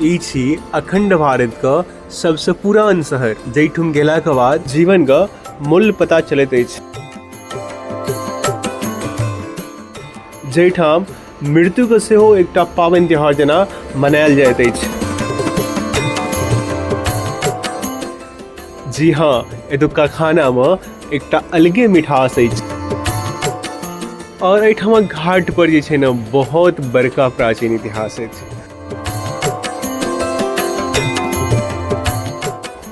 ई छी अखंड भारत का सबसे पुरान शहर जैठुम गेला के बाद जीवन का मूल्य पता चलत अछि। जैठाम मृत्यु के सेहो एकटा पावन त्योहार जेना मनायल जाइत अछि। जी हाँ, एतुका खाना में एकटा अलगे मिठास अछि। और एहिठामक घाट पर जे छै ने बहुत बड़का प्राचीन इतिहास अछि।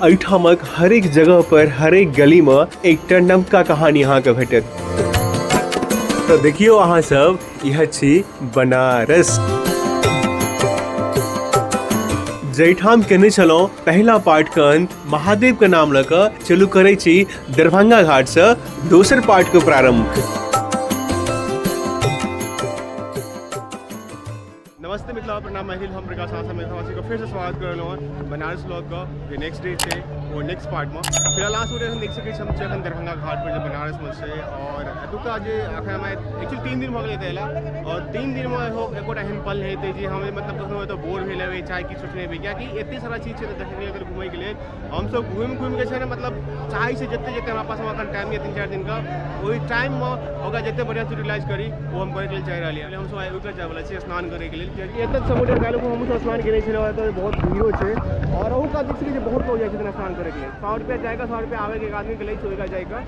एहिठामक हरेक जगह पर हरेक गली में एकटा नवका कहानी अहाँ के भेटत। तो देखियो अहाँ सब, यह छी बनारस। जैठाम केने छलौं पहला पार्ट के अंत महादेव के नाम लऽ कऽ चलू करै छी दरभंगा घाट से दोसर पार्ट के प्रारंभ। नमस्ते मित्रों, प्रणाम। महिल हम प्रकाश आशा को फिर से स्वागत कर रहा हूँ बनारस व्लॉग का जो नेक्स्ट डे से और नेक्स्ट पार्ट में। फिलहाल आज सूर्य हम देख सके हम चलन दरभंगा घाट पर जो बनारस में से और एतुका जे अखन मैं एक्चुअली 3 दिन भऽ गेलै और 3 दिन में हो एकोटा एहन पल नहीं थे जी हमें मतलब कखनो तो बोर भेल हेबै चाहे किछु सोचने हेबै, कियाकि एते सारा चीज छै देखे के लेल घूमय के लेल हम सब घूम के छै ना, मतलब चाहे से जते हमरा पास अखन टाइम ये 3-4 दिन का ओहि टाइम में ओकरा जते बढ़िया से यूटिलाइज करी वो हम करे के लेल चाहि रहलियै। हम सब आइ रुकल जाय वाला छी स्नान करे के लेल, कियाकि एतऽ समुद्र काल्हि को हम सब स्नान केने छलै तो बहुत भीड़ो छै और ओहू का दिख छै बहुत लोग जाइ छै स्नान करे के लिए। 100 रुपया जाएगा, 100 रुपया आवे के एक आदमी के लिए होएगा जाएगा,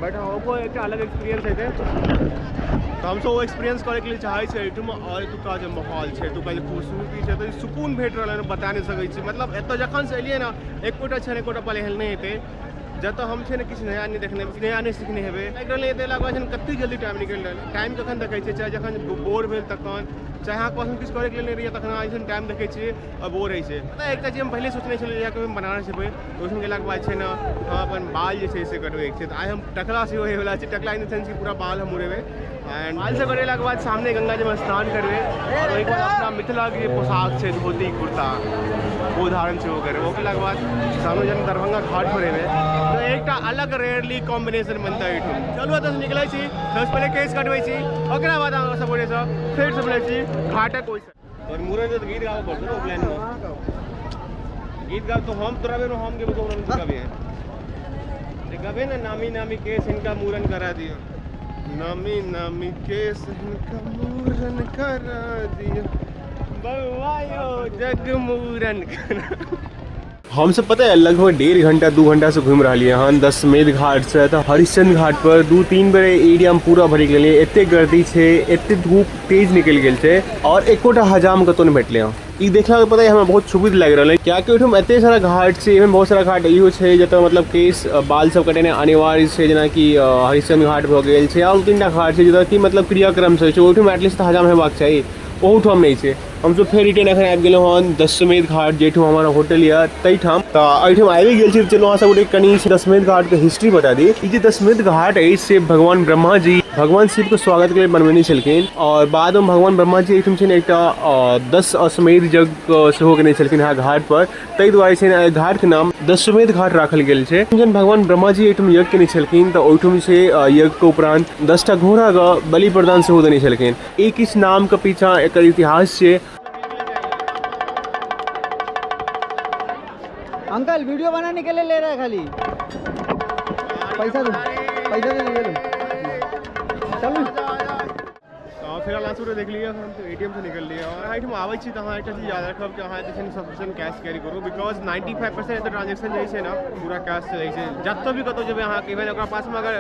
बट ओको एक अलग एक्सपीरियंस है। तो हम सब वो एक्सपीरियंस करे के लिए चाहे छै एठुम। और एतुका जो माहौल छै, एतुका जो खूबसूरती छै, तो सुकून भेट रहल है, बता नहीं सकै छी। मतलब एतऽ जखन से एलियै ना एकोटा छै एकोटा पल एहन नहीं हेतै जब हम छै ने किछु नया नहीं देखने, नया नहीं सीखने हेबै। एक रहलै एते लागै छै कते जल्दी टाइम निकलि रहल है। टाइम कखन देखै छै, चाहे जखन बोर भेल तखन, चाहे अहाँ कखन किछु करे के लेल नहीं रहिए तखन अइसन टाइम देखै छियै और बोर होइ छै। पता एकटा चीज हम पहले सोचने छलियै कि हम बनारस जेबै तो ओहिठाम गेलाके बाद छै ने हम अपन बाल जे छै से कटबैके छै। तऽ आइ हम टकला सेहो होइवला छै, टकला इन द सेंस कि पूरा बाल हम उड़ेबै एंड बाल से करेलाके बाद सामने गंगा जी में स्नान करबै और ओहिके बाद अपना मिथिला के पोशाक छै धोती कुर्ता वो धारण से वो करे। वो केलाके बाद सामने जब दरभंगा घाट पर एबै तो एकटा अलग रेयरली कॉम्बिनेशन बनता है एठुम। चलू एतऽ निकलै छी, सबसे पहले केस कटबै छी, ओकरा बाद अहाँ सब गोटे सब फेर से मिलै छी घाटक ओइ साइड। और मूरन जे गीत गाबऽ पड़तै ओ प्लान में गीत गाब तो हम तोरा बेनो हम गेबो तो हमरा गाबे जे गाबे ना नामी नामी केस इनका मूरन करा दियो, नामी नामी केस इनका मूरन करा दियो, बउआ यो जग मूरन करा। हम सब पता है लगभग 1.5 घंटा 2 घंटा से घूम रही है दशमेध घाट से तो हरिश्चंद्र घाट पर 2-3 बेर एरिया में पूरा भरी गेल। एते गर्दी छै, एते धूप तेज निकल गेल छै और एकोटा हजाम कतौ नहीं भेटले। ई देखला के पता है हमें बहुत सुविध लग रहा है, क्या कि ओहिठाम एते सारा घाट छै, एहन बहुत सारा घाट इहो छै जतऽ मतलब केस बाल सब कटेने अनिवार्य छै, जेना कि हरिश्चंद्र घाट भऽ गेल छै और 2-3टा घाट छै जतऽ कि मतलब क्रियाक्रम से छै ओहिठाम एटलीस्ट हजाम हेबाक चाही, ओहूठाम नहीं छै। हम सब फेर रिटर्न एखन आबि गेलहुँ हन दशमेध घाट जेठू हमारा होटल या तैठाम। तऽ एहिठाम आबि गेल छी, चलो अहाँ सब कनी दशमेध घाट के हिस्ट्री बता दी। ई जे दशमेध घाट अछि से भगवान ब्रह्मा जी भगवान शिव के स्वागत के लिए बनवेने छलखिन और बाद में भगवान ब्रह्मा जी एहिठाम छै ने एकटा 10 अश्वमेध यज्ञ सेहो केने छलखिन यहाँ घाट पर, ताहि दुआरे छै ने घाट के नाम दशमेध घाट राखल गेल छै। जखन भगवान ब्रह्मा जी एहिठाम यज्ञ केने छलखिन तऽ ओहिठाम से यज्ञ के उपरांत 10टा घोड़ा के बलि प्रदान सेहो देने छलखिन। एक इस नाम के पीछा एकर इतिहास छै। अंकल वीडियो बनाने के लिए ले रहा है खाली पैसा दो चलो। फिलहाल आंसू देख लिया हम तो एटीएम से निकल लिया और आइटम आबै छी तो अहाँ एकटा चीज याद रखब कि अहाँ जे सफिशिएंट कैश कैरी करू, बिकॉज 95% एतऽ ट्रांजेक्शन जे छै ना पूरा कैश से होइ छै। जतऽ भी कतौ जेबै अहाँ इवन ओकरा पास में अगर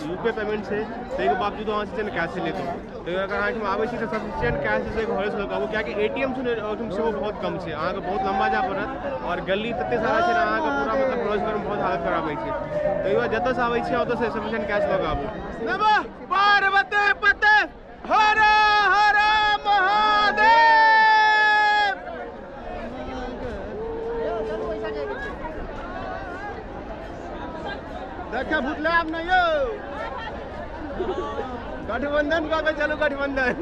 यूपीआई पेमेंट छै ताहिके बावजूद अहाँ जे छै ने कैश से लेतौ। तो अगर अहाँ एहिठाम आबै छी तऽ सफिशिएंट कैश जे छै घरे से लगाबू, कियाकि एटीएम छै ओहिठाम सेहो बहुत कम छै, अहाँके बहुत लम्बा जाय पड़त और गली तते सारा छै ने अहाँके पूरा मतलब क्रॉस करैमे बहुत हालत खराब होइ छै। ताहि दुआरे जतऽ से आबै छी ओतऽ से सफिशिएंट कैश लगाबू। नमः पार्वती पते हर हर महादेव। देखा भूतले आप नहीं हो, गठबंधन का चलो गठबंधन।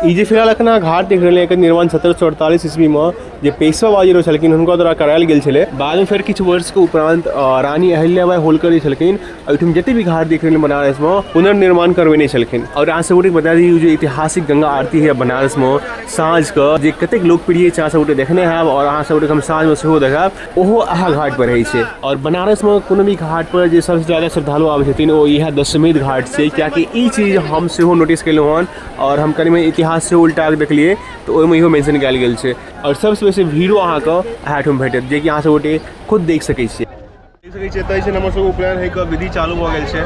ई जे फिलहाल अखन घाट देख रहे हैं एकर निर्माण 1748 ईस्वी में जे पेशवा बाजी रहो छलखिन हुनका द्वारा करायल गेल छले। बाद में फिर किछु वर्ष के उपरांत रानी अहिल्याबाई होलकर छलखिन एहिठुम जते भी घाट देख रहे हैं बनारस में पुनर्निर्माण करवेने छलखिन। और अहाँ सब बता दी जो ऐतिहासिक गंगा आरती है बनारस में साँझ के जे कतेक लोकप्रिय छै, अहाँ सब देखने हैं और अहाँ सब हम साँझ में सेहो देखब ओहो अहा घाट पर रहै छै। और बनारस में कोनो भी घाट पर जे सबसे ज्यादा श्रद्धालु आबै छथिन ओ इएह दशमेध घाट छै, कियाकि ई चीज हम सेहो नोटिस केलहुँ हन और हम कनि में इतिहास से उल्टा के देखलिए तो ओहिमे इहो मेंशन कयल गेल छै। और सबसे बेसी भीड़ो अहाँके हाटमे भेटत जे कि अहाँ सब खुद देख सकै छियै। देख सकै छियै एतय हमर सबके उपनयन है के विधि चालू भऽ गेल छै।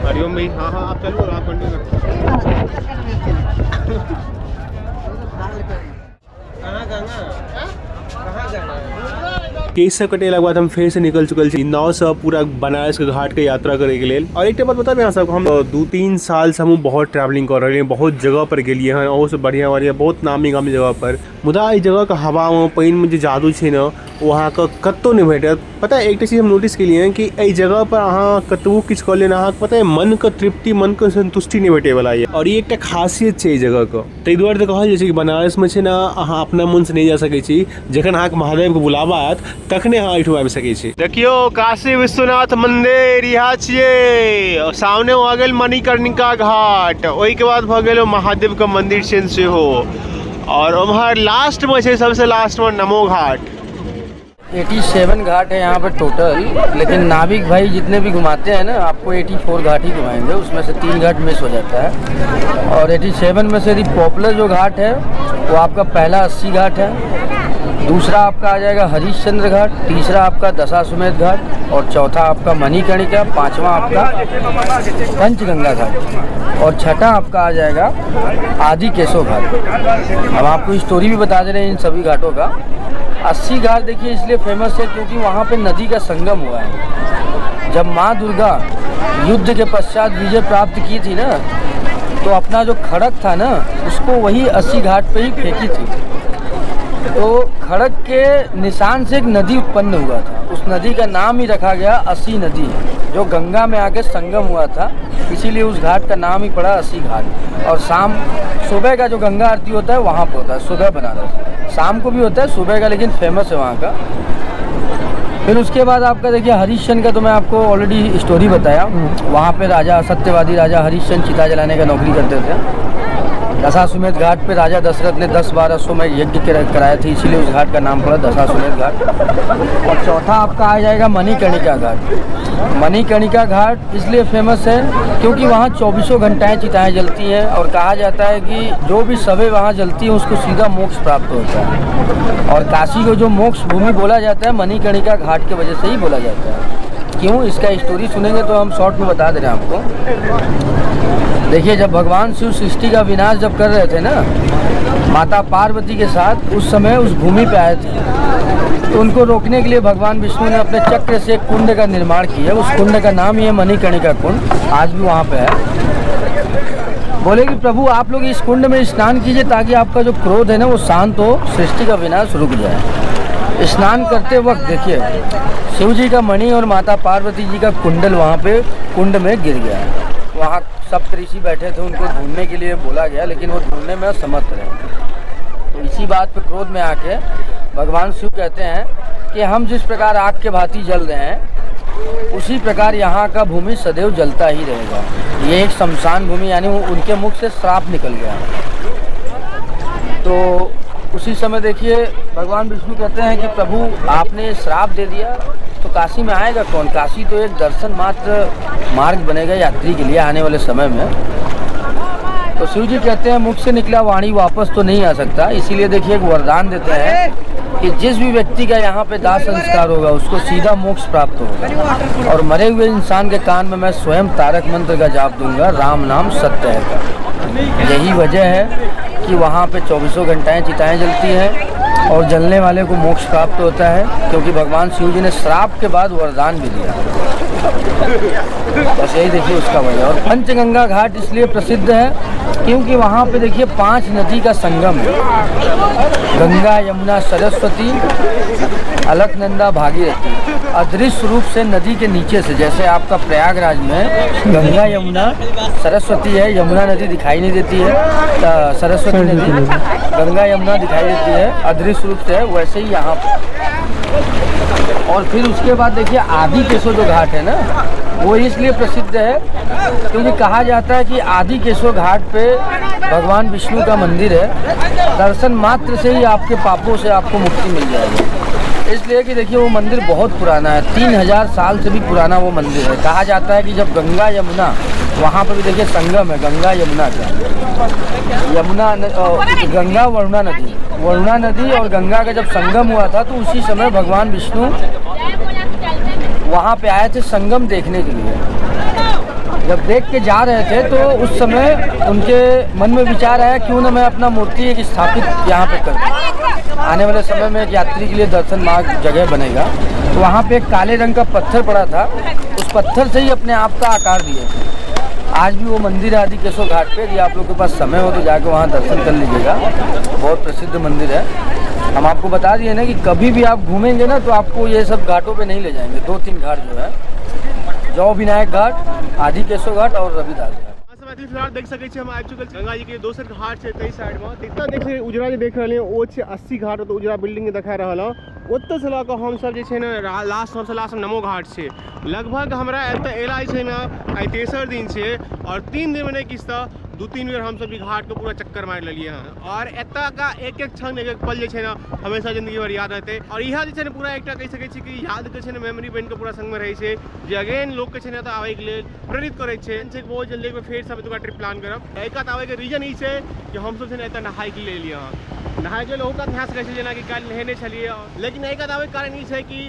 हरिओम भाई, हाँ हाँ आप चलू, आप कंटिन्यू केस सब कटेला के बाद हम फिर से निकल चुकल छी नाव से पूरा बनारस के घाट के यात्रा करे के लेल। और एक बात बताबे अहाँ सब, हम 2-3 साल से हम बहुत ट्रैवलिंग कर रहे हैं, बहुत जगह पर गेलिए हैं और से बढ़िया बढ़िया बहुत नामी गामी जगह पर। मुदा ई जगह के हवा में पानी में जो जादू है ना वहाँ का कतो नहीं भेटत। पता है एक चीज हम नोटिस केलिए हैं कि एहि जगह पर अहाँ कतबो किछु कर लेना अहाँ पता है मन के तृप्ति, मन के संतुष्टि नहीं भेटे वाला है। और ये एक खासियत है जगह के, ताहि दुआरे तो कहल जाइ छै कि बनारस में ना अहाँ अपना मन से नहीं जा सकै छी, जखन अहाँ के महादेव के बुलावा आयत तखने अहाँ एठू आबि सकै छी। देखियो काशी विश्वनाथ मंदिर यहाँ छियै, सामने भऽ गेल मणिकर्णिका घाट, ओहि के बाद भऽ गेल महादेव के मंदिर छनि सेहो, और उम्हर लास्ट में छै सबसे लास्ट में नमो घाट। 87 घाट है यहाँ पर टोटल, लेकिन नाविक भाई जितने भी घुमाते हैं ना आपको 84 घाट ही घुमाएंगे, उसमें से 3 घाट मिस हो जाता है। और 87 में से यदि पॉपुलर जो घाट है वो आपका पहला 80 घाट है, दूसरा आपका आ जाएगा हरिश्चंद्र घाट, तीसरा आपका दशाश्वमेध घाट और चौथा आपका मणिकर्णिका, पांचवा आपका पंचगंगा घाट और छठा आपका आ जाएगा आदि केशव घाट। हम आपको स्टोरी भी बता दे रहे हैं इन सभी घाटों का। 80 घाट देखिए इसलिए फेमस है क्योंकि वहाँ पे नदी का संगम हुआ है। जब माँ दुर्गा युद्ध के पश्चात विजय प्राप्त की थी ना, तो अपना जो खड़ग था ना उसको वही 80 घाट पे ही फेंकी थी। तो खड़ग के निशान से एक नदी उत्पन्न हुआ था, उस नदी का नाम ही रखा गया 80 नदी, जो गंगा में आके संगम हुआ था, इसीलिए उस घाट का नाम ही पड़ा 80 घाट। और शाम सुबह का जो गंगा आरती होता है वहाँ पर होता है, सुबह बनारस, शाम को भी होता है सुबह का, लेकिन फेमस है वहाँ का। फिर उसके बाद आपका देखिए हरिश्चंद्र का तो मैं आपको ऑलरेडी स्टोरी बताया, वहाँ पे राजा सत्यवादी राजा हरिश्चंद्र चिता जलाने का नौकरी करते थे। दशाश्वमेध घाट पे राजा दशरथ ने 10-12 अश्वमेध यज्ञ कराए थे, इसीलिए उस घाट का नाम पड़ा दशाश्वमेध घाट। और चौथा आपका आ जाएगा मणिकर्णिका घाट। मणिकर्णिका घाट इसलिए फेमस है क्योंकि वहाँ 24 घंटाएँ चिताएँ जलती हैं और कहा जाता है कि जो भी शवें वहाँ जलती हैं उसको सीधा मोक्ष प्राप्त होता है। और काशी को जो मोक्ष भूमि बोला जाता है मणिकर्णिका घाट की वजह से ही बोला जाता है। क्यों, इसका स्टोरी सुनेंगे तो हम शॉर्ट में बता दे रहे हैं आपको। देखिए जब भगवान शिव सृष्टि का विनाश जब कर रहे थे ना माता पार्वती के साथ, उस समय उस भूमि पे आए थे, तो उनको रोकने के लिए भगवान विष्णु ने अपने चक्र से एक कुंड का निर्माण किया। उस कुंड का नाम ही है मणिकर्णिका कुंड, आज भी वहाँ पे है। बोले कि प्रभु आप लोग इस कुंड में स्नान कीजिए ताकि आपका जो क्रोध है ना वो शांत हो, सृष्टि का विनाश रुक जाए। स्नान करते वक्त देखिए शिव जी का मणि और माता पार्वती जी का कुंडल वहाँ पे कुंड में गिर गया। वहाँ सप्तऋषि बैठे थे, उनको ढूंढने के लिए बोला गया, लेकिन वो ढूंढने में असमर्थ रहे। तो इसी बात पे क्रोध में आके भगवान शिव कहते हैं कि हम जिस प्रकार आग के भांति जल रहे हैं उसी प्रकार यहाँ का भूमि सदैव जलता ही रहेगा। ये एक शमशान भूमि, यानी उनके मुख से श्राप निकल गया। तो उसी समय देखिए भगवान विष्णु कहते हैं कि प्रभु आपने श्राप दे दिया तो काशी में आएगा कौन? काशी तो एक दर्शन मात्र मार्ग बनेगा यात्री के लिए आने वाले समय में। तो शिव जी कहते हैं मुख से निकला वाणी वापस तो नहीं आ सकता, इसीलिए देखिए एक वरदान देते हैं कि जिस भी व्यक्ति का यहाँ पे दाह संस्कार होगा उसको सीधा मोक्ष प्राप्त होगा। और मरे हुए इंसान के कान में मैं स्वयं तारक मंत्र का जाप दूंगा, राम नाम सत्य है। यही वजह है कि वहाँ पे 24 घंटाएँ चिताएँ जलती हैं और जलने वाले को मोक्ष प्राप्त होता है, क्योंकि भगवान शिव जी ने श्राप के बाद वरदान भी दिया। बस यही देखिए उसका वजह। और पंचगंगा घाट इसलिए प्रसिद्ध है क्योंकि वहाँ पे देखिए 5 नदी का संगम है, गंगा यमुना सरस्वती अलकनंदा भागीरथी। अदृश्य रूप से नदी के नीचे से, जैसे आपका प्रयागराज में गंगा यमुना सरस्वती है, यमुना नदी दिखाई नहीं देती है, सरस्वती नदी गंगा यमुना दिखाई देती है अदृश्य रूप से, वैसे ही यहाँ पर। और फिर उसके बाद देखिए आदि केशव जो घाट है ना, वो इसलिए प्रसिद्ध है क्योंकि कहा जाता है कि आदि केशव घाट पे भगवान विष्णु का मंदिर है, दर्शन मात्र से ही आपके पापों से आपको मुक्ति मिल जाएगी। इसलिए कि देखिए वो मंदिर बहुत पुराना है, 3000 साल से भी पुराना वो मंदिर है। कहा जाता है कि जब गंगा यमुना, वहाँ पर भी देखिए संगम है गंगा यमुना का, गंगा वरुणा नदी और गंगा का जब संगम हुआ था, तो उसी समय भगवान विष्णु वहाँ पे आए थे संगम देखने के लिए। जब देख के जा रहे थे तो उस समय उनके मन में विचार आया, क्यों ना मैं अपना मूर्ति एक स्थापित यहाँ पे कर दूँ, आने वाले समय में एक यात्री के लिए दर्शन मार्ग जगह बनेगा। तो वहाँ पे एक काले रंग का पत्थर पड़ा था, उस पत्थर से ही अपने आप का आकार दिए थे। आज भी वो मंदिर है आदि केशव घाट पे, यदि आप लोग के पास समय हो तो जाके वहाँ दर्शन कर लीजिएगा, बहुत प्रसिद्ध मंदिर है। हम आपको बता दिए ना कि कभी भी आप घूमेंगे ना तो आपको ये सब घाटों पे नहीं ले जाएंगे। 2-3 घाट जो है, जौ विनायक घाट, आदि केशव घाट और रविदास घाट। फिलहाल देख सके हम आ चुके गंगा जी के दोसर घाट से कई साइड में इतना देख सके उजरा जो देख रहे हैं वो 80 घाट तो उजरा बिल्डिंग देखा रहा ओत से लऽ हम सब ना लास्ट नमो घाट से लगभग हमारा एला है तेसर दिन से, और 3 दिन में नहीं किस 2-3 बेर हम सब घाट के पूरा चक्कर मार लिए हैं। और एतऽ का एक क्षण एक पल जो ना हमेशा जिंदगी भर याद रहते, और यह जो पूरा एक कह सकै छी कि याद के मेमोरी बन के पूरा संग में रहे छे, जे अगेन लोग के ना आवे के लिए प्रेरित करे छे। बहुत जल्दी फिर सब एतुका ट्रिप प्लान करब। एक आवे के रीजन ई छे कि हम सब एतऽ नहाय के लिए नहाय के लोग कहा सकै छै जेना कि काल्हि नहेने छलिए, लेकिन एक आवे के कारण ई छै कि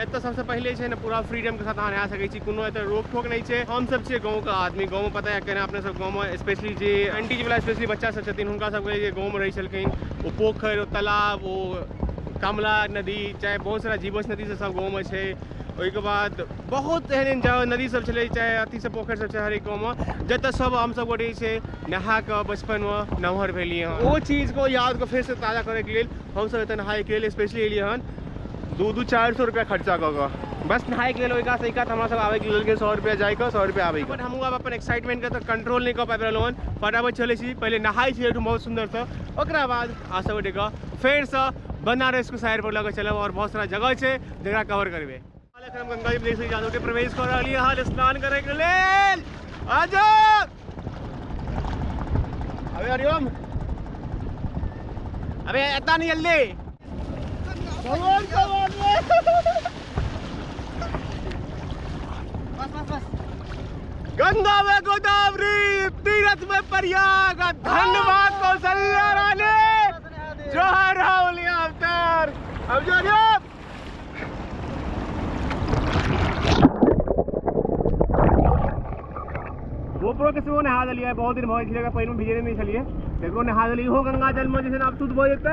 एतऽ सबसे पहले छै ना पूरा फ्रीडम के साथ अहाँ नहा सकै छी, कोनो एतऽ रोक टोक नहीं छै। हम सब छै गाँव का आदमी, गाँव में पता है केना अपने सब गाँव में स्पेशली जे एंटी वाला स्पेशली बच्चा सब छथिन हुनका सबके गाँव में रही छलखिन, वो पोखर वो तालाब वो कमला नदी चाहे बहुत सारा जीवछ नदी से सब गाँव में छै। ओहिके बाद बहुत एहन नदी सब चले चाहे अथी सब पोखर सब हर एक गाँव में जतऽ सब हम सब गोटे से नहा के बचपन में नमहर भेलिए हैं। वो चीज़ को याद को फिर से ताज़ा करे के लिए हम सब एतऽ नहाय के लिए स्पेशली एलिए हन 200-400 रुपया खर्चा कऽ बस नहाय के लिए एक हमारा सब आवे के लिए 100 रुपया जाके 100 रुपया आवे। बट हम अब अपन एक्साइटमेंट के तो कंट्रोल नहीं कर पाबि रहल हन, फटाफट चले छी पहले नहाय छी बहुत सुंदर से, ओकरा बाद आ सब गोटे फेर से बनारस के साइड पर लगे चलब और बहुत सारा जगह है जरा कवर करबे। हम गंगा जी देख सके जादू के प्रवेश कर रही हाल स्नान करे के लिए आ जाओ। अबे हरिओम अबे इतना नहीं जल्दी गंगा में गोदावरी तीरथ में प्रयाग, धन्यवाद कौशल्या रानी, जोहर राहुल अवतार। अब जो गोप्रो के से नहा लिया है, बहुत दिन बहुत खिलेगा पहले भिजे नहीं चलिए देखो नहा ली हो गंगा जल में जैसे आप शुद्ध हो जाते।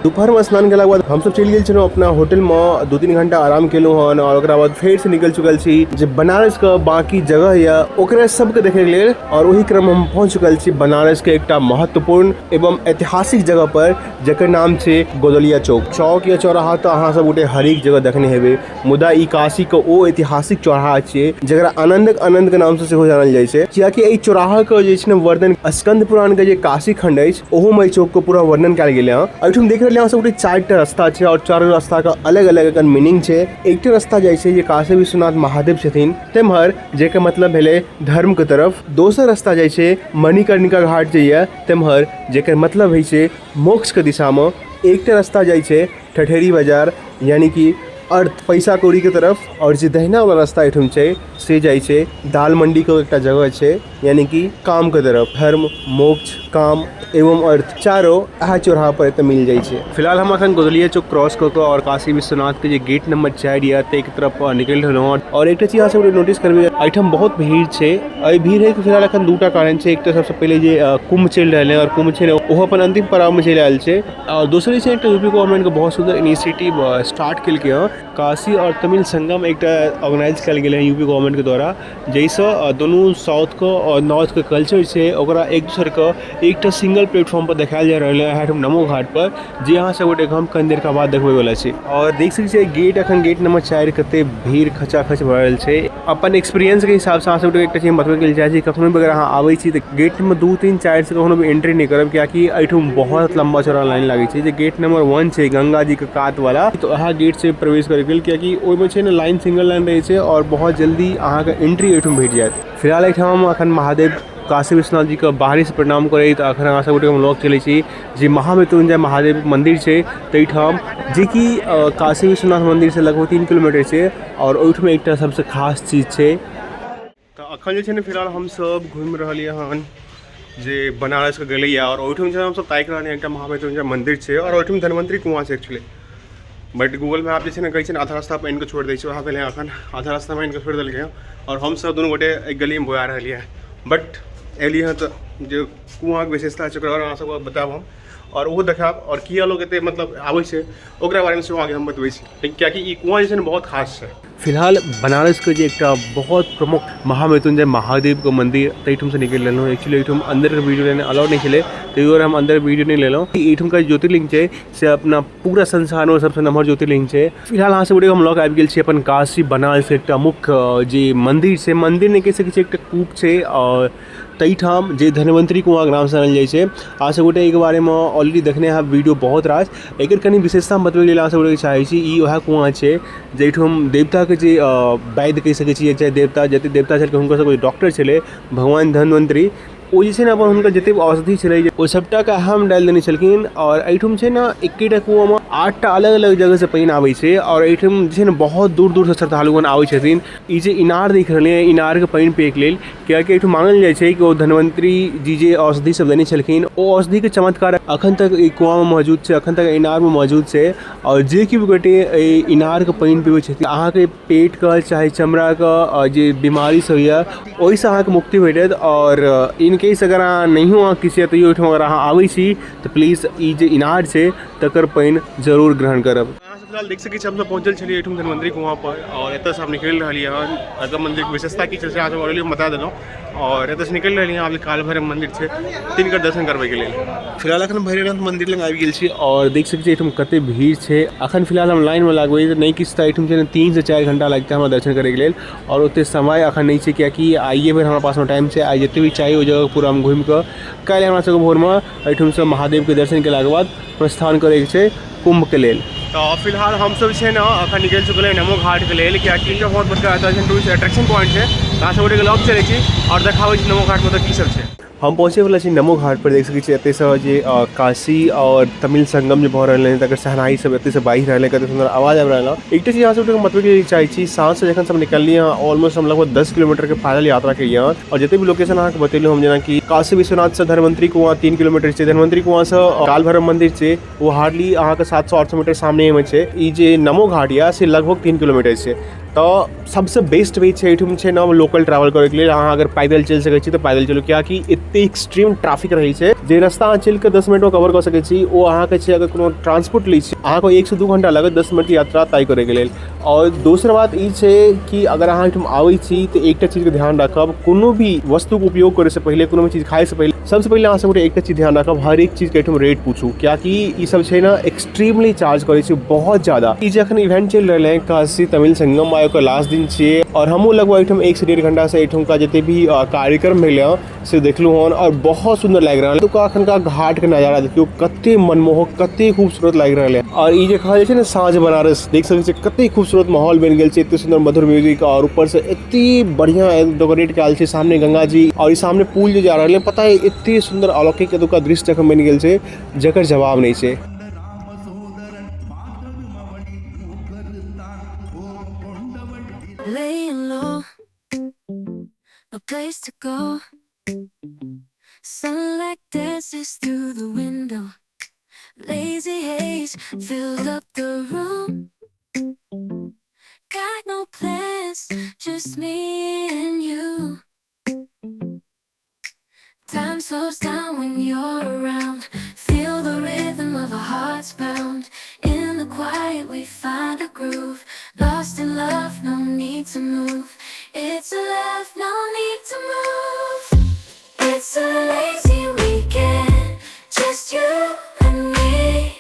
दोपहर में स्नान के बाद हम सब चल गए अपना होटल में 2-3 घंटा आराम केलू हन, और ओकरा बाद फिर से निकल चुकल छी जे बनारस का बाकी जगह या ओकरा सबके देखे के लिए, और वही क्रम में हम पहुंच चुकल छी बनारस के एक महत्वपूर्ण एवं ऐतिहासिक जगह पर जकर नाम छे गोदलिया चौक या चौराहा। तो अहाँ सब गोटे हरेक जगह देखने हेबे, मुदा ई काशी के ओ ऐतिहासिक चौराहा छे जकरा आनंद के नाम से सेहो जानल जाइ छे, कियाकि ई चौराहा के जे छै वर्णन स्कंद पुराण के जे काशी खंड अछि ओहो में चौक के पूरा वर्णन कयल गेल है। एठुम देख रहल सब 4टा रास्ता है और 4 रास्ता का अलग अलग मीनिंग है। एक रास्ता जैसे ये काशी विश्वनाथ महादेव छथिन तेमहर जेके मतलब भेले धर्म के तरफ, दोसर रास्ता जैसे मणिकर्णिका घाट जाइए तेमहर जेकर मतलब है मोक्ष के दिशा में, एक रास्ता जैसे ठठेरी बाजार यानी कि अर्थ पैसा कौड़ी के तरफ, और जे दहिना वाला रास्ता एठुम छै से जाइ छै दाल मंडी के एक जगह छै यानी कि काम के तरफ, धर्म मोक्ष काम एवं अर्थ चारों यहाँ चौराहा पर एतऽ मिल जाइ छै। फिलहाल हम अखन गोदलिया चौक क्रॉस कऽ के और काशी विश्वनाथ के जे गेट नंबर 4 या एक तरफ निकल रहलहुँ, और एक चीज यहाँ से नोटिस करबे एहिठाम बहुत भीड़ छै। एहि भीड़ है फिलहाल अखन 2टा कारण छै, एक तो सबसे पहले जे कुंभ चल रहे हैं और कुंभ छै ओहो अपन अंतिम पड़ाव में चल आयल छै, और दोसर छै यूपी गवर्नमेंट के बहुत सुंदर इनिशिएटिव स्टार्ट केलकै है, काशी और तमिल संगम एक ऑर्गेनाइज कल गए यूपी गवर्नमेंट के द्वारा, जैसे दोनों साउथ को और नॉर्थ के कल्चर से ओकरा एक दूसरे को एक सिंगल प्लेटफॉर्म पर देखायल जा रहा है नमो घाट पर, जे यहाँ से गोटे हम कनि देर के बाद देखबे वाला छै। और देख सकै छियै गेट अखन गेट नंबर 4 कते भीड़ खचाखच भऽ रहल छै। अपन एक्सपीरियंस के हिसाब से अहाँ सबके एकटा चीज बतबै के चाहै छी, कखनो भी अगर अहाँ आबै छी तऽ गेट नंबर 2 3 4 से कखनो भी एंट्री नहीं करब, कियाकि एठुम बहुत लंबा चौड़ा लाइन लागे छै। जे गेट नंबर 1 छै गंगा जी के कात वाला, तो अहाँ गेट से प्रवेश करे के, कियाकि ओहिमे छै ने लाइन सिंगल लाइन रहै छै और बहुत जल्दी अहाँ के एंट्री एठुम भेट जायत। फिलहाल एठाम अखन महादेव काशी विश्वनाथ जी के बाहरी से प्रणाम करे तो अखन अहाँ सब हम लोग चले छी जे महामृत्युंजय महादेव मंदिर छै तैठाम, जे कि काशी विश्वनाथ मंदिर से लगभग 3 किलोमीटर छै और ओहिठाम एकटा सबसे खास चीज छै। तो अखन जे छै ने फिलहाल हम सब घूम रहल हन जे बनारस के गेलै और ओहिठाम हम सब ताकि रहल एकटा महामृत्युंजय मंदिर छै और ओहिठाम धन्वंतरी कुआं छै एक्चुअली। बट गूगल मैप जे छै ने कहै छै आधा रास्ता पर इनके छोड़ दै छै, वहाँ पे अखन आधा रास्ता में इनके छोड़ देलकै और हम सब दुनू गोटे एक गली में बोआ रहलिए हैं। बट एलिए हैं तो जो कुआँ के विशेषता छै ओकरा अहाँ सबके बताब हम और वो देखाब और किया लोग एते मतलब आबै छै ओकरा बारे में सेहो आगे हम बतबै छी, लेकिन कियाकि ई कुआँ जे छै ने बहुत खास छै। फिलहाल बनारस के जे एकटा बहुत प्रमुख महामृत्युंजय महादेव के मंदिर तैठुम से निकल रहलहुँ। एक्चुअली एठुम अंदर के वीडियो लेने अलाउ नहीं छलै, ताहि दुआरे हम अंदर वीडियो नहीं लेलहुँ। एठुम का ज्योतिर्लिंग छै से अपना पूरा संसार में सबसे नम्हर ज्योतिर्लिंग छै। फिलहाल अहाँ सब हम लग आबि गेल छी अपन काशी बनारस एकटा मुख्य जे मंदिर छै, मंदिर नहीं कहि सकै छी एकटा कूप छै और तैठाम जे धन्वंतरी कुआँ के नाम से जानल जाइ छै। अहाँ सब गोटे के बारे में ऑलरेडी देखने हैं वीडियो बहुत रास, एकर कनी विशेषता बतबै लेल अहाँ सब गोटे चाहै छी। ई वएह कुआँ छै जैठुम देवता के जे वैद्य कहि सकै छियै, चाहे देवता जते देवता छल हुनकर सबके डॉक्टर छलै भगवान धन्वंतरी, ओ जे छै ने अपन हुनकर जते औषधि छलै ओ सबटा के हम डालि देने छलखिन। और एठुम छै ने एकेटा कुआँ में 8टा अलग अलग जगह से पानि आबै छै और एठुम जे छै ने बहुत दूर दूर से श्रद्धालुगण आबै छथिन। ई जे इनार देख रहलियै इनार के पानि पियै के लेल, कियाकि एठुम मानल जाइ छै कि ओ धन्वंतरी जी जे औषधि सब देने छलखिन ओ औषधि के चमत्कार अखन तक ई कुआँ में मौजूद छै, अखन तक इनार में मौजूद छै। और जे कि गोटे इनार के पानि पीबै छथिन अहाँके पेट के चाहे चमड़ा के जे बीमारी सब यऽ ओहिसँ अहाँके मुक्ति भेटत। और इनकेस अगर अहाँ नहियो किसी तैयो ओहिठाम अगर अहाँ आबै छी तऽ प्लीज ई जे इनार छै तकर पानि जरूर ग्रहण करब। फिलहाल देख सकै छी हम सब पहुँचल छलियै एठुम धन्वंतरी कुआँ पर और एतऽ से हम निकलि रहलियै हन। एतऽ मंदिर के विशेषता की छै से अहाँ सब ऑलरेडी बता देलहुँ और एतऽ से निकलि रहलियै हन। आब काल भैरव मंदिर छै तिनकर दर्शन करबै के लेल। फिलहाल अखन भैरवनाथ मंदिर लग आबि गेल छी और देख सकै छी एठुम कते भीड़ छै। अखन फिलहाल हम लाइन में लागबै तऽ नहीं किछु तऽ एठुम छै 3 से 4 घंटा लगतै हमरा दर्शन करे के लेल और ओते समय अखन नहीं छै, कियाकि आइए बेर हमरा पास में टाइम छै। आइ जते भी चाही ओ जगह पूरा हम घूमि कऽ काल्हि हमरा सबके भोर में एठुम से महादेव के दर्शन केलाके बाद प्रस्थान करे के छै कुंभ के लेल। तो फिलहाल हम सब छै ना अखन निकल चुकल है नमो घाट के लेल, कियाकि इनका बहुत बड़का टूरिस्ट अट्रैक्शन पॉइंट छै। अहाँ सब गोटे लग चलै छी और देखाबै छी नमो घाट में तऽ की सब छै। हम पहुँचे वाला छी नमो घाट पर। देख सकै छी एतऽ से जे काशी और तमिल संगम जे भऽ रहल है तकर सहनाई सब एतऽ से बाजि रहल है, कते सुंदर आवाज आबि रहल है। एकटा चीज अहाँ सब मतलब कि चाहै छी साँझ से जखन सब निकललिए ऑलमोस्ट हम लगभग 10 किलोमीटर के पैदल यात्रा केलिए और जते भी लोकेशन अहाँके बतेलहुँ हम, जेना कि काशी विश्वनाथ से धन्वंतरी कुआँ 3 किलोमीटर छै, धन्वंतरी कुआँ से काल भैरव मंदिर छै वो हार्डली अहाँके 700-800 मीटर सामने में छै। ई जे नमो घाट यऽ से लगभग 3 किलोमीटर छै। तो सबसे बेस्ट वे छै एठुम छै ना लोकल ट्रैवल करे के लिए। अहाँ अगर पैदल चल सकै छी तऽ पैदल चलू, कियाकि एते एक्सट्रीम ट्रैफिक रहै छै जे रास्ता अहाँ चल के 10 मिनट में कवर कर सकै छी ओ अहाँके छै अगर कोनो ट्रांसपोर्ट लै छी अहाँके 1 से 2 घंटा लागत 10 मिनट की यात्रा तय करे के लेल। और दोसर बात ई छै कि अगर अहाँ एठुम आबै छी तऽ एकटा चीज के ध्यान राखब, कोनो भी वस्तु के उपयोग करे से पहले, कोनो भी चीज खाए से पहले सबसे पहले अहाँ सब एकटा चीज ध्यान राखब, हर एक चीज के एठुम रेट पूछू, कियाकि ई सब छै ना एक्सट्रीमली चार्ज करे छै बहुत ज्यादा। ई जखन इवेंट चल रहल है काशी तमिल संगम ओकर लास्ट दिन छियै और हमहूँ लगभग एठुम 1 से 1.5 घंटा से एठुम का जते भी कार्यक्रम भेलै से देखलहुँ हन और बहुत सुंदर लागि रहल है। तो अखन का घाट के नजारा देखियो कते मनमोहक कते खूबसूरत लागि रहल है। और ई जे कहल छै ना साँझ बनारस, देख सकै छी कते खूबसूरत माहौल बन गेल छै, एते सुंदर मधुर म्यूजिक और ऊपर से एते बढ़िया डेकोरेट कयल छै। सामने गंगा जी और ई सामने पुल जे जा रहल है, पता है एते सुंदर अलौकिक एतुका दृश्य जखन बनि गेल छै जकर जवाब नहीं छै। Laying low, no place to go. Sunlight dances through the window. Lazy haze filled up the room. Got no plans, just me and you. Time slows down when you're around. Feel the rhythm of our hearts pound. In the quiet we find a groove. Lost in love, no need to move. It's a love, no need to move. It's a lazy weekend. Just you and me,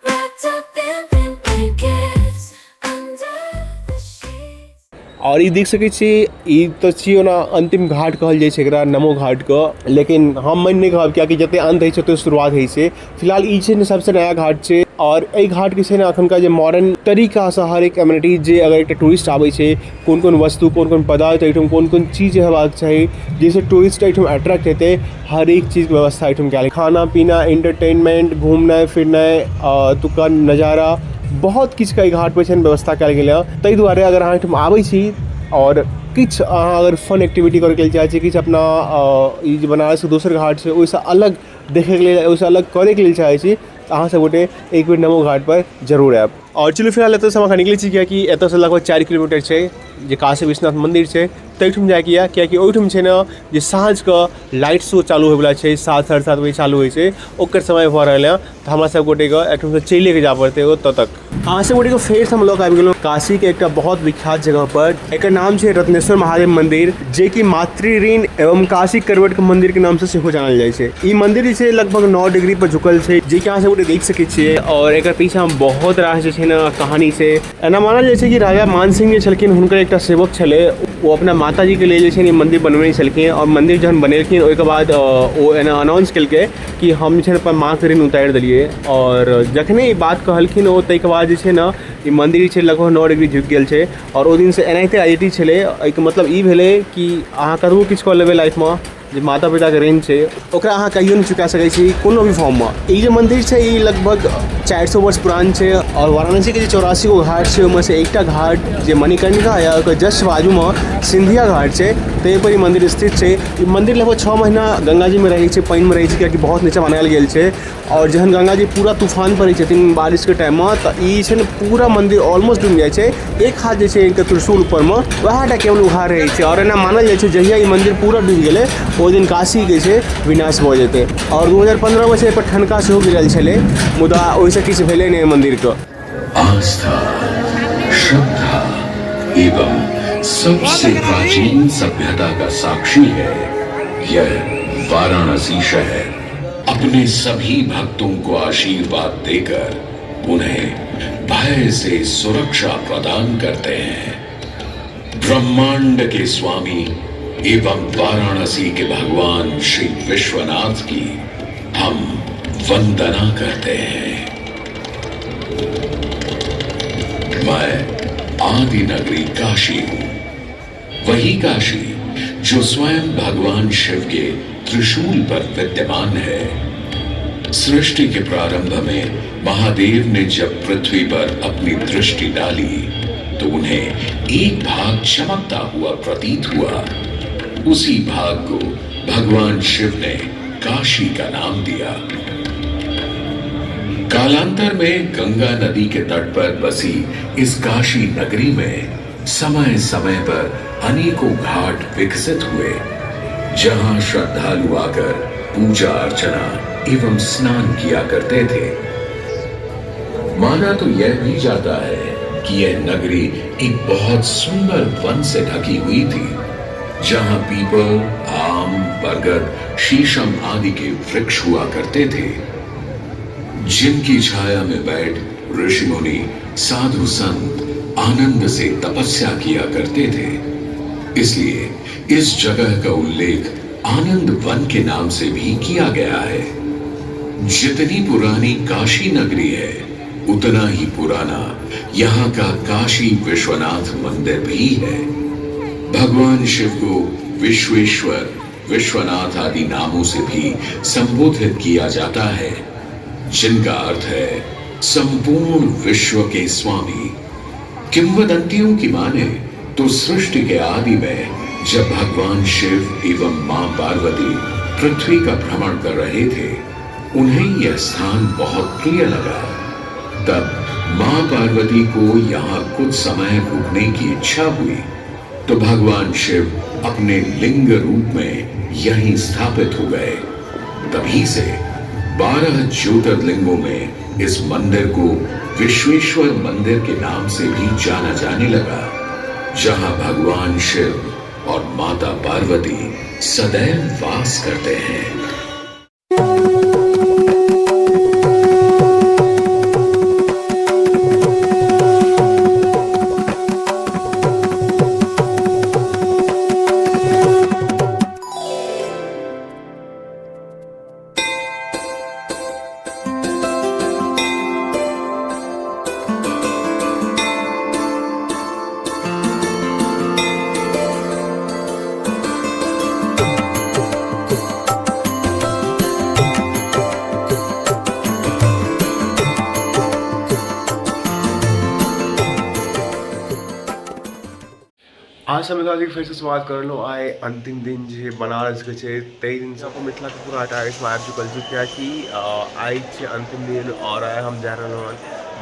wrapped up in pink blankets under the sheets. और ये देख सकै छी ई तो छियो ना अंतिम घाट कहल जाइ छै एकरा नमो घाट के, लेकिन हम मन नहीं कहब कियाकि जते अंत होइ छै तो शुरुआत होइ छै। फिलहाल ई छै ने सबसे नया घाट छै और एहि घाट के छै ने अखन का जे मॉडर्न तरीका से हर एक एमिनिटीज जे अगर एक टूरिस्ट आबै छै कोन कोन वस्तु कोन कोन पदार्थ एहिठाम कोन कोन चीज हेबाक चाही जैसे टूरिस्ट एहिठाम अट्रैक्ट हेतै, हर एक चीज के व्यवस्था एहिठाम कयल, खाना पीना एंटरटेनमेंट घूमनाइ फिरनाइ तुका नज़ारा बहुत किछु के घाट पर छै व्यवस्था कयल गेल है। ताहि दुआरे अगर अहाँ एहिठाम आबै छी और किछु अहाँ अगर फन एक्टिविटी करैके लेल चाहै छी, किछु अपना ई जे बनारसके दोसर घाट छै ओहिसँ अलग देखैके लेल ओहिसँ अलग करैके लेल चाहै छी तऽ अहाँ सब गोटे एक बेर नमो घाट पर जरूर आयब। और चलू फिलहाल एतऽ से हम अखन निकलै छी कियाकि एतऽसँ लगभग 4 किलोमीटर छै जे काशी विश्वनाथ मंदिर छै ताहिठाम जाइके यऽ, कियाकि ओहिठाम छै ने जे साँझके लाइट शो चालू होइवला छै 7 साढ़े 7 बजे चालू होइ छै, ओकर समय भऽ रहल है तऽ हमरा सब गोटेके एहिठामसँ चलि के जाए पड़तै ओतऽ तक। अहाँ सब गोटेके फेर हम लोग आबि गेलहुँ काशीके एकटा बहुत विख्यात जगह पर, एकर नाम छै रत्नेश्वर महादेव मंदिर जे कि मातृ ऋण एवं काशी करवटके मंदिर के नाम से सेहो जानल जाइ छै। ई मंदिर जे छै लगभग 9 डिग्री पर झुकल छै जे कि अहाँ सब गोटे देख सकै छियै और एकर पीछा बहुत रास जे छै ने कहानी छै। एना मानल जाइ छै कि राजा मानसिंह जे छलखिन हुनकर एकटा सेवक छलै, वो अपना माताजी के लिए जे छै मंदिर बनबेने छलखिन और मंदिर जहन बनेलखिन ओहिके बाद ओ एना अनाउंस केलकै कि हम जे छै अपन माँके ऋण उतारि देलिए और जखने ई बात कहलखिन ओ ताहिके बाद जे छै ने ई मंदिर जे छै लगभग 9 डिग्री झुकि गेल छै और ओ दिन से एनाहिते आइडिटी छलै। एहिके मतलब ई भेलै कि अहाँ कतबो किछु कऽ लेबै लाइफमे जे माता पिताके ऋण छै ओकरा अहाँ कहियो नहीं चुका सकै छी कोनो भी फॉर्ममे। ई जे मंदिर छै ई लगभग 400 वर्ष पुरान छै और वाराणसी के जे 84 गो घाट छै ओहिमे से एकटा घाट जे मणिकर्णिका या ओकर जस्ट बाजूमे सिंधिया घाट छै ताहि पर ई मंदिर स्थित छै। ई मंदिर लगभग 6 महीना गंगाजीमे रहै छै, पानिमे रहै छै कियाकि बहुत नीचा बनायल गेल छै और जहन गंगाजी पूरा तूफान पड़ै छथिन बारिशके टाइममे तऽ ई छै ने पूरा मंदिर ऑलमोस्ट डूबि जाइ छै। एक हाथ जे छै इनके त्रिशूल ऊपरमे वएहटा केवल उघार रहै छै और एना मानल जाइ छै जहिया ई मंदिर पूरा डूबि गेलै ओ दिन काशी के छै विनाश भऽ जेतै। और 2015 में से पर ठनका सेहो गिरल छलै मुदा ओहिसँ किछु भेलै नहि मंदिरके। आस्था, श्रद्धा एवं सबसे प्राचीन सभ्यता का साक्षी है यह वाराणसी शहर। अपने सभी भक्तों को आशीर्वाद देकर उन्हें भय से सुरक्षा प्रदान करते हैं। ब्रह्मांड के स्वामी एवं वाराणसी के भगवान श्री विश्वनाथ की हम वंदना करते हैं। मैं आदि नगरी काशी हूं, वही काशी जो स्वयं भगवान शिव के त्रिशूल पर विद्यमान है। सृष्टि के प्रारंभ में महादेव ने जब पृथ्वी पर अपनी दृष्टि डाली तो उन्हें एक भाग चमकता हुआ प्रतीत हुआ। उसी भाग को भगवान शिव ने काशी का नाम दिया। कालांतर में गंगा नदी के तट पर बसी इस काशी नगरी में समय समय पर अनेकों घाट विकसित हुए जहां श्रद्धालु आकर पूजा अर्चना एवं स्नान किया करते थे। माना तो यह भी जाता है कि यह नगरी एक बहुत सुंदर वन से ढकी हुई थी जहां पीपल, आम, बरगद, शीशम आदि के वृक्ष हुआ करते थे जिनकी छाया में बैठ ऋषि मुनि साधु संत आनंद से तपस्या किया करते थे। इसलिए इस जगह का उल्लेख आनंद वन के नाम से भी किया गया है। जितनी पुरानी काशी नगरी है उतना ही पुराना यहाँ का काशी विश्वनाथ मंदिर भी है। भगवान शिव को विश्वेश्वर, विश्वनाथ आदि नामों से भी संबोधित किया जाता है जिनका अर्थ है संपूर्ण विश्व के स्वामी। किंवदंतियों की माने तो सृष्टि के आदि में जब भगवान शिव एवं मां पार्वती पृथ्वी का भ्रमण कर रहे थे उन्हें यह स्थान बहुत प्रिय लगा। तब मां पार्वती को यहाँ कुछ समय रुकने की इच्छा हुई तो भगवान शिव अपने लिंग रूप में यहीं स्थापित हो गए। तभी से 12 ज्योतिर्लिंगों में इस मंदिर को विश्वेश्वर मंदिर के नाम से भी जाना जाने लगा जहां भगवान शिव और माता पार्वती सदैव वास करते हैं। आज हम मिथिला फिर से स्वागत कर लो आए अंतिम दिन जे बनारस के 23 दिन से मिथिला के पूरा अटाइस में आ चुकल छै क्या कि आज अंतिम दिन और आए हम जा रहे हैं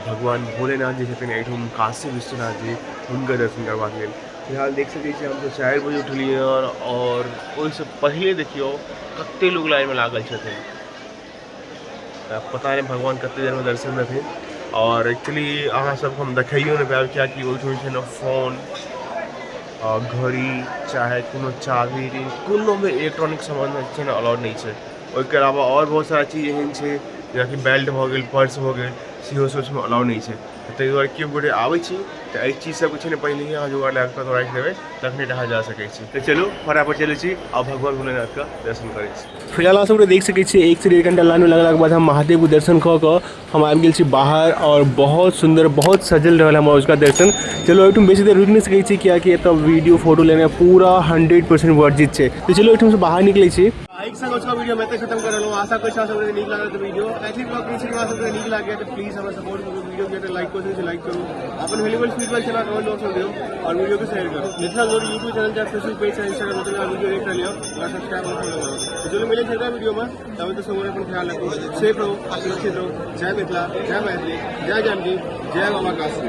भगवान भोलेनाथ जी छथिन एठुम काशी विश्वनाथ जी उनका दर्शन करबाक लेल। फिलहाल देख सकै छी हम तो 4 बजे उठलिए और ओहिसँ पहले देखियो कते लोग लाइन में लागल छथिन। पता नहीं भगवान कते देर में दर्शन देथिन और एक्चुअली अहाँ सब हम देखियो नहीं पाएब क्या कि ओहिठुम छै ने फोन घड़ी चाहे कोनो चाभी रिंग कोनो भी इलेक्ट्रॉनिक सामान छै ने अलाउड नहीं है। उसके अलावा और बहुत सारा चीज एहन छै जेना कि बेल्ट भऽ गेल पर्स भऽ गेल सेहो सब उसमें अलाउ नहीं है। ताहि दुआरे केओ गोटे आबै छी तऽ एहि चीज सबके छै ने पहले ही अहाँ जोगाड़ लगा कऽ राखि देबै तखने अहाँ जा सकै छी। तो चलू फटाफट चलै छी आ भगवान भोलेनाथ का दर्शन करै छी। फिलहाल अहाँ सब देख सकै छी 1 से 1.5 घंटा लाइन में लगलाक बाद हम महादेव के दर्शन कऽ कऽ हम आबि गेल छी बाहर और बहुत सुंदर बहुत सजल रहल हमर उसका दर्शन। चलो एठुम बेसी देर रुकि नहीं सकै छी कियाकि एतऽ वीडियो फोटो लेना पूरा 100% वर्जित छै। तो चलो एठुम से बाहर निकलै छी। एक संग उसका वीडियो मैं खत्म कर रहा हूँ। आशा करी अहाँ सबके नीक लागल वीडियो ऐसी ब्लॉग नहीं अहाँ सबके नीक लागे तो प्लीज हमें सपोर्ट करू वीडियो के लाइक करू लाइक करू अपन वैल्यूबल फीडबैक चला कमेंट बॉक्स में दियो और वीडियो को शेयर करो। मिथिला ग्लोरी यूट्यूब चैनल या फेसबुक पेज या इंस्टाग्राम पर आप वीडियो देख लियो और सब्सक्राइब और फॉलो करो। तो चलो मिले अगला वीडियो में तब तो सब अपन ख्याल रखो सेफ रहो सुरक्षित रहो। जय मिथिला जय मैथिली जय जानकी जय बाबा काशी।